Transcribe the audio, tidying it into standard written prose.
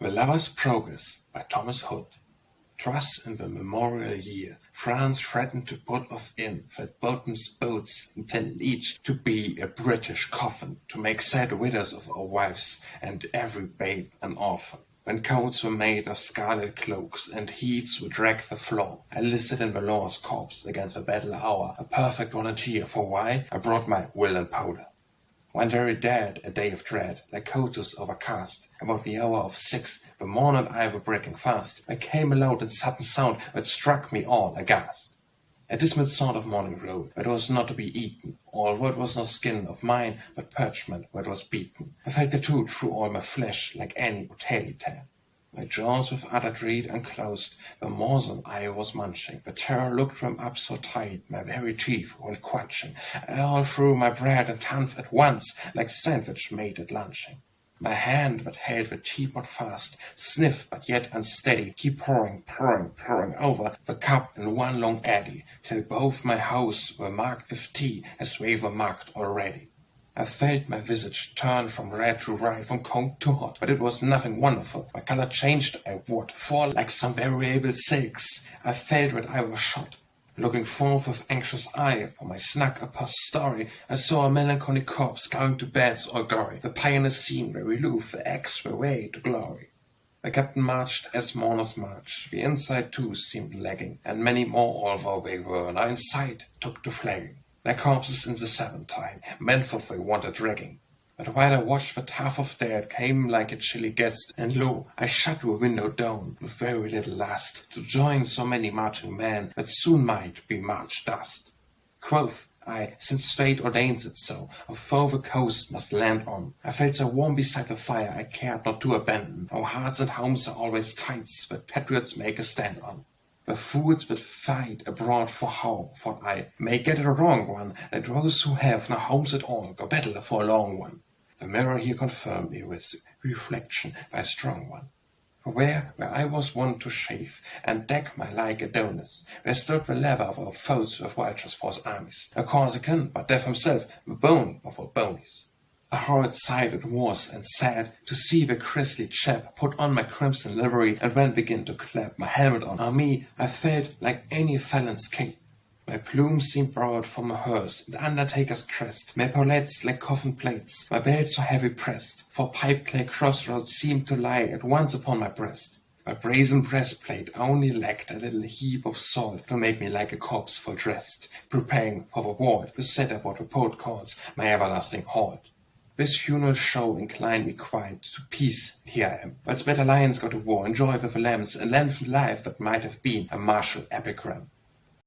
The Lover's Progress by Thomas Hood. 'Twas in the memorial year, France threatened to put off in Flatbottom's boats, intended each to be a British coffin, to make sad widows of our wives, and every babe an orphan. When coats were made of scarlet cloaks, and heats would wreck the floor, I listed in the law's corps against the battle hour, a perfect volunteer, for why? I brought my will and powder. One very dead, a day of dread, like Cato's overcast, about the hour of 6, the morn and I were breaking fast, there came a loud and sudden sound that struck me all aghast. A dismal sort of morning road, that was not to be eaten, although it was no skin of mine, but parchment where it was beaten. I felt the tooth through all my flesh, like any Otaheitan. My jaws with other dread enclos'd, the morsel I was munching. The terror looked them up so tight, my very teeth were crunching. All through my bread and tongue at once, like sandwich made at lunching. My hand that held the teapot fast, sniffed but yet unsteady, keep pouring over the cup in one long eddy, till both my hose were marked with tea, as they were marked already. I felt my visage turn from red to rye, from cold to hot, but it was nothing wonderful. My color changed, I wot, for like some variable silks, I felt that I was shot. Looking forth with anxious eye for my snug upper story, I saw a melancholy corpse going to beds all gory. The pioneer scene where we lose the axe were way to glory. The captain marched as mourners march, the inside too seemed lagging, and many more although they were now in sight took to flagging. Like corpses in the Serpentine, men for they wanted dragging. But while I watched the half of dead came like a chilly guest, and lo, I shut the window down with very little lust, to join so many marching men that soon might be marched dust. Quoth I, since fate ordains it so, of foe the coast must land on. I felt so warm beside the fire I cared not to abandon. Our hearts and homes are always tights that patriots make a stand on. The fools that fight abroad for how, thought I, may get a wrong one, and those who have no homes at all go battle for a long one. The mirror here confirmed me with reflection by a strong one. For where I was wont to shave, and deck my like Adonis, there stood the lever of our foes with vultures for his armies, a Corsican, but death himself, the bone of all bonies. A horrid sight it was, and sad, to see the grisly chap put on my crimson livery, and then begin to clap my helmet on. On me I felt like any felon's cape. My plumes seemed borrowed from a hearse, and undertaker's crest, my epaulettes like coffin plates, my belt so heavy pressed, for pipe-clay crossroads seemed to lie at once upon my breast. My brazen breastplate only lacked a little heap of salt to make me like a corpse full dressed, preparing for the ward, to set up what the poet calls my everlasting halt. This funeral show inclined me quite to peace, here I am. Whilst better lions go to war, enjoy with the lambs, and lengthened life that might have been a martial epigram.